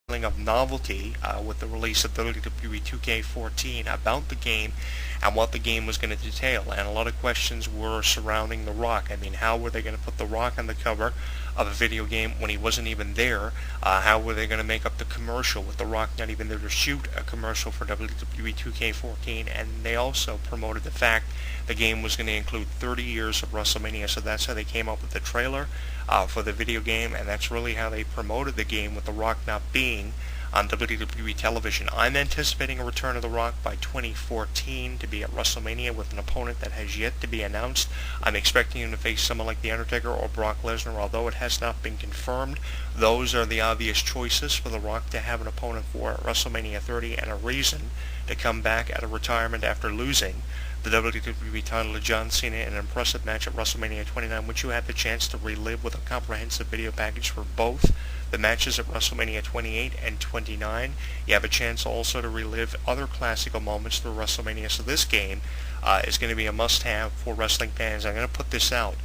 feeling of novelty with the release of WWE2K14 about the game and what the game was going to detail. And a lot of questions were surrounding The Rock. I mean, how were they going to put The Rock on the cover of a video game when he wasn't even there? How were they going to make up the commercial with The Rock not even there to shoot a commercial for WWE2K14? And they also promoted the fact the game was going to include 30 years of WrestleMania, so that's how they came up with the trailer for the video game, and that's really how they promoted the game with The Rock not being on WWE television. I'm anticipating a return of The Rock by 2014 to be at WrestleMania with an opponent that has yet to be announced. I'm expecting him to face someone like The Undertaker or Brock Lesnar, although it has not been confirmed. Those are the obvious choices for The Rock to have an opponent for at WrestleMania 30, and a reason to come back at a retirement after losing the WWE title to John Cena in an impressive match at WrestleMania 29, which you had the chance to relive with a comprehensive video package for both the matches at WrestleMania 28 and 29. You have a chance also to relive other classical moments through WrestleMania. So this game is going to be a must-have for wrestling fans. I'm going to put this out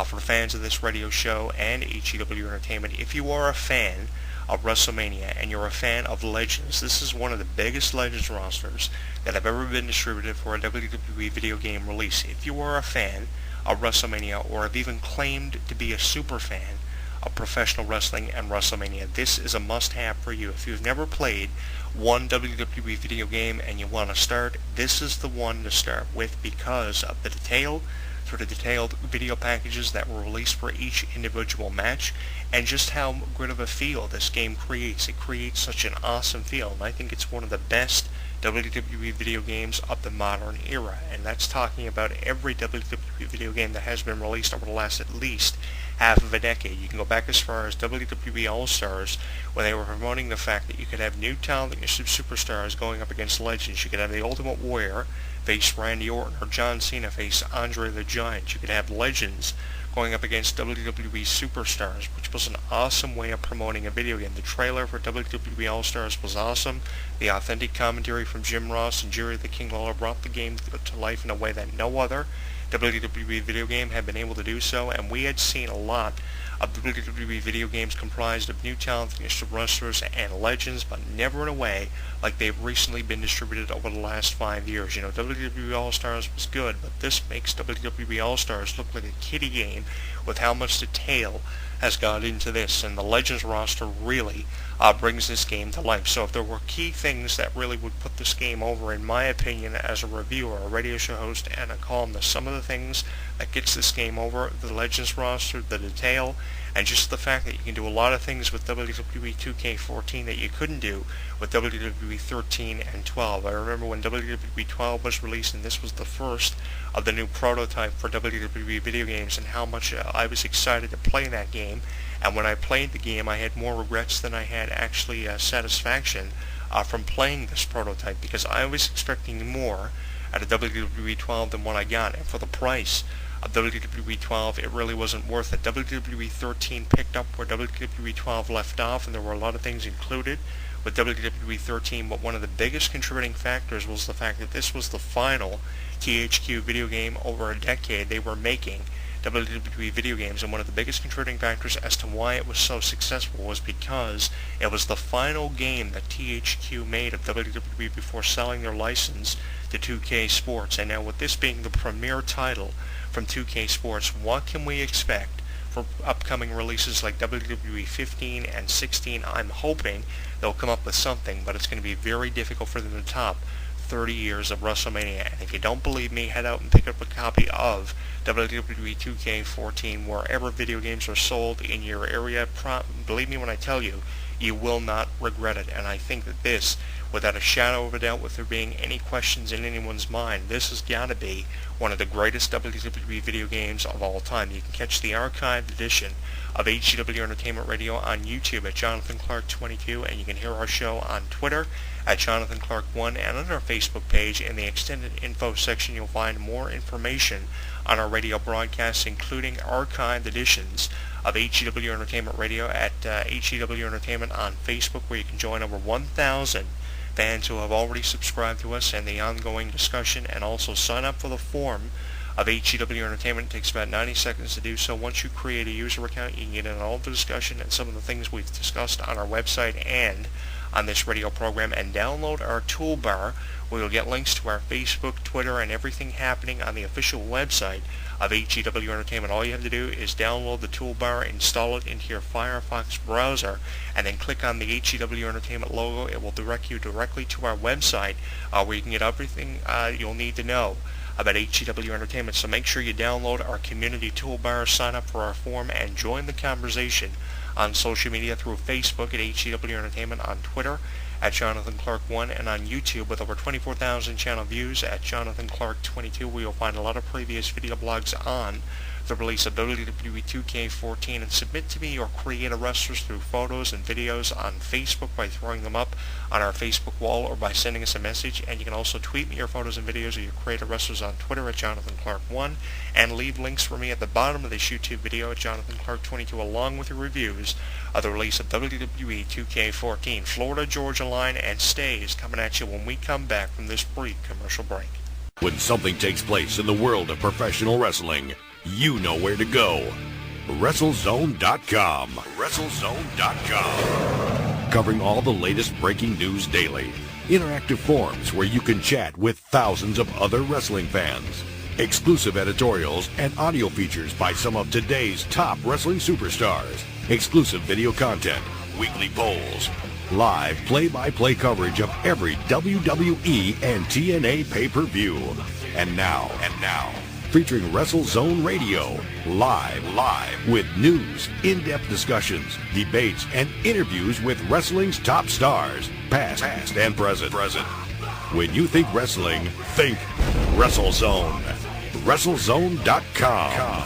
for fans of this radio show and HEW Entertainment. If you are a fan of WrestleMania and you're a fan of Legends, this is one of the biggest Legends rosters that have ever been distributed for a WWE video game release. If you are a fan of WrestleMania or have even claimed to be a super fan of professional wrestling and WrestleMania, this is a must-have for you. If you've never played one WWE video game and you want to start, this is the one to start with because of the detailed video packages that were released for each individual match, and just how good of a feel this game creates. It creates such an awesome feel, and I think it's one of the best WWE video games of the modern era, and that's talking about every WWE video game that has been released over the last at least half of a decade. You can go back as far as WWE All-Stars, when they were promoting the fact that you could have new talented superstars going up against legends. You could have the Ultimate Warrior face Randy Orton, or John Cena face Andre the Giant. You could have legends going up against WWE superstars, which was an awesome way of promoting a video game. The trailer for WWE All-Stars was awesome. The authentic commentary from Jim Ross and Jerry the King Lawler brought the game to life in a way that no other WWE video game had been able to do so, and we had seen a lot of WWE video games comprised of new talented wrestlers and legends, but never in a way like they've recently been distributed over the last 5 years. You know, WWE All-Stars was good, but this makes WWE All-Stars look like a kiddie game with how much detail has got into this, and the Legends roster really brings this game to life. So if there were key things that really would put this game over, in my opinion, as a reviewer, a radio show host, and a columnist, some of the things that gets this game over: the Legends roster, the detail, and just the fact that you can do a lot of things with WWE 2K14 that you couldn't do with WWE 13 and 12. I remember when WWE 12 was released, and this was the first of the new prototype for WWE video games, and how much I was excited to play that game. And when I played the game, I had more regrets than I had actually satisfaction from playing this prototype, because I was expecting more out of WWE 12 than what I got, and for the price of WWE 12, it really wasn't worth it. WWE 13 picked up where WWE 12 left off, and there were a lot of things included with WWE 13, but one of the biggest contributing factors was the fact that this was the final THQ video game over a decade they were making WWE video games, and one of the biggest contributing factors as to why it was so successful was because it was the final game that THQ made of WWE before selling their license to 2K Sports. And now with this being the premier title from 2K Sports, what can we expect for upcoming releases like WWE 15 and 16? I'm hoping they'll come up with something, but it's going to be very difficult for them to top 30 years of WrestleMania. And if you don't believe me, head out and pick up a copy of WWE 2K14 wherever video games are sold in your area. Believe me when I tell you, you will not regret it. And I think that this, without a shadow of a doubt, with there being any questions in anyone's mind, this has got to be one of the greatest WWE video games of all time. You can catch the archived edition of HEW Entertainment Radio on YouTube at Jonathan Clarke 22, and you can hear our show on Twitter at Jonathan Clarke 1, and on our Facebook page in the extended info section you'll find more information on our radio broadcasts, including archived editions of HEW Entertainment Radio at HEW Entertainment on Facebook, where you can join over 1,000 fans who have already subscribed to us and the ongoing discussion, and also sign up for the forum of HEW Entertainment. It takes about 90 seconds to do so. Once you create a user account, you can get in all the discussion and some of the things we've discussed on our website and on this radio program and download our toolbar, where you'll get links to our Facebook, Twitter, and everything happening on the official website of HEW Entertainment. All you have to do is download the toolbar, install it into your Firefox browser, and then click on the HEW Entertainment logo. It will direct you directly to our website, where you can get everything you'll need to know about HEW Entertainment. So make sure you download our community toolbar, sign up for our forum, and join the conversation on social media through Facebook at HEW Entertainment, on Twitter at Jonathan Clarke 1, and on YouTube with over 24,000 channel views at Jonathan Clarke 22, where you'll find a lot of previous video blogs on the release of WWE2K14, and submit to me your creative wrestlers through photos and videos on Facebook by throwing them up on our Facebook wall or by sending us a message. And you can also tweet me your photos and videos of your creative wrestlers on Twitter at Jonathan Clarke 1, and leave links for me at the bottom of this YouTube video at Jonathan Clarke 22, along with your reviews of the release of WWE 2K14. Florida Georgia Line and Stay is coming at you when we come back from this brief commercial break. When something takes place in the world of professional wrestling, you know where to go. WrestleZone.com. WrestleZone.com. Covering all the latest breaking news daily. Interactive forums where you can chat with thousands of other wrestling fans. Exclusive editorials and audio features by some of today's top wrestling superstars. Exclusive video content. Weekly polls. Live play-by-play coverage of every WWE and TNA pay-per-view. And now, featuring WrestleZone Radio, live with news, in-depth discussions, debates, and interviews with wrestling's top stars, past and present. When you think wrestling, think WrestleZone. WrestleZone.com.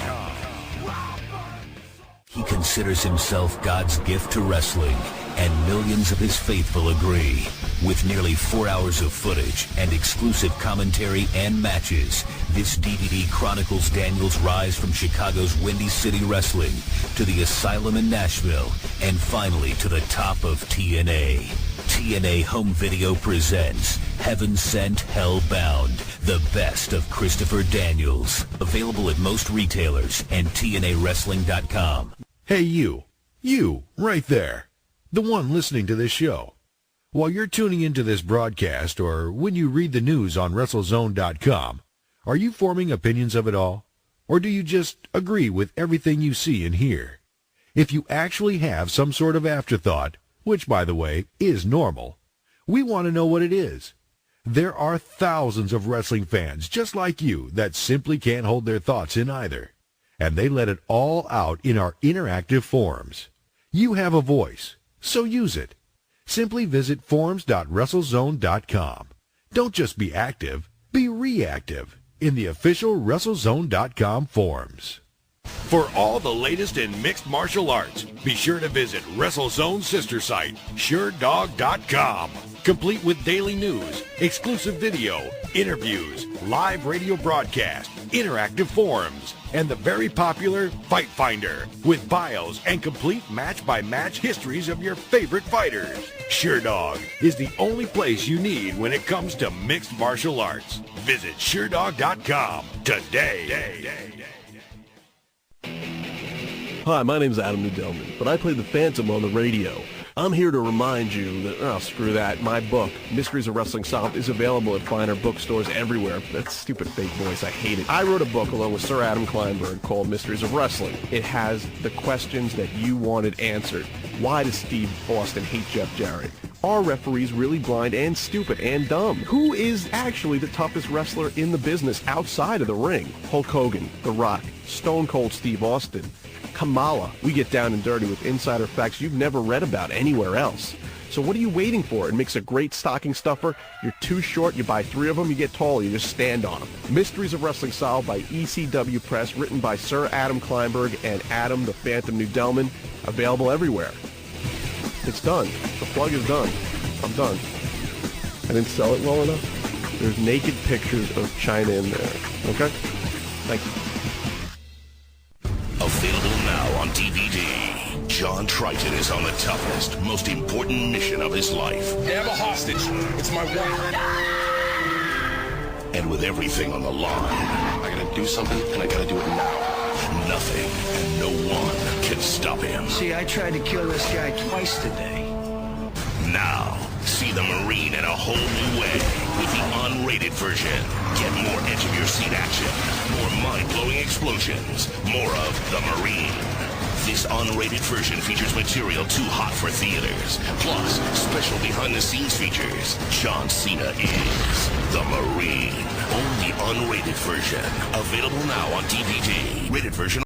He considers himself God's gift to wrestling, and millions of his faithful agree. With nearly 4 hours of footage and exclusive commentary and matches, this DVD chronicles Daniel's rise from Chicago's Windy City Wrestling to the Asylum in Nashville, and finally to the top of TNA. TNA Home Video presents Heaven Sent, Hell Bound, the best of Christopher Daniels. Available at most retailers and TNAWrestling.com. Hey, you right there, the one listening to this show. While you're tuning into this broadcast, or when you read the news on WrestleZone.com, are you forming opinions of it all? Or do you just agree with everything you see and hear? If you actually have some sort of afterthought, which, by the way, is normal, we want to know what it is. There are thousands of wrestling fans just like you that simply can't hold their thoughts in either, and they let it all out in our interactive forums. You have a voice, so use it. Simply visit forums.WrestleZone.com. Don't just be active, be reactive in the official WrestleZone.com forums. For all the latest in mixed martial arts, be sure to visit WrestleZone's sister site, SureDog.com. Complete with daily news, exclusive video, interviews, live radio broadcast, interactive forums, and the very popular Fight Finder with bios and complete match-by-match histories of your favorite fighters. SureDog is the only place you need when it comes to mixed martial arts. Visit SureDog.com today. Hi, my name's Adam Nudelman, but I play the Phantom on the radio. I'm here to remind you that, screw that, my book, Mysteries of Wrestling Solved, is available at finer bookstores everywhere. That stupid fake voice, I hate it. I wrote a book along with Sir Adam Kleinberg called Mysteries of Wrestling. It has the questions that you wanted answered. Why does Steve Austin hate Jeff Jarrett? Are referees really blind and stupid and dumb? Who is actually the toughest wrestler in the business outside of the ring? Hulk Hogan, The Rock, Stone Cold Steve Austin, Kamala. We get down and dirty with insider facts you've never read about anywhere else. So what are you waiting for? It makes a great stocking stuffer. You're too short, you buy 3 of them, you get tall, you just stand on them. Mysteries of Wrestling Solved by ECW Press, written by Sir Adam Kleinberg and Adam the Phantom Nudelman. Available everywhere. It's done. The plug is done. I'm done. I didn't sell it well enough. There's naked pictures of China in there. Okay? Thank you. Available now on DVD. John Triton is on the toughest, most important mission of his life. You have a hostage. It's my wife. And with everything on the line, I gotta do something, and I gotta do it now. nothing and no one can stop him. See, I tried to kill this guy twice today. Now, See the Marine in a whole new way with the unrated version. Get more edge of your seat action, more mind-blowing explosions, more of the Marine. This unrated version features material too hot for theaters. Plus, special behind-the-scenes features. John Cena is the Marine. Only unrated version. Available now on DVD. Rated version.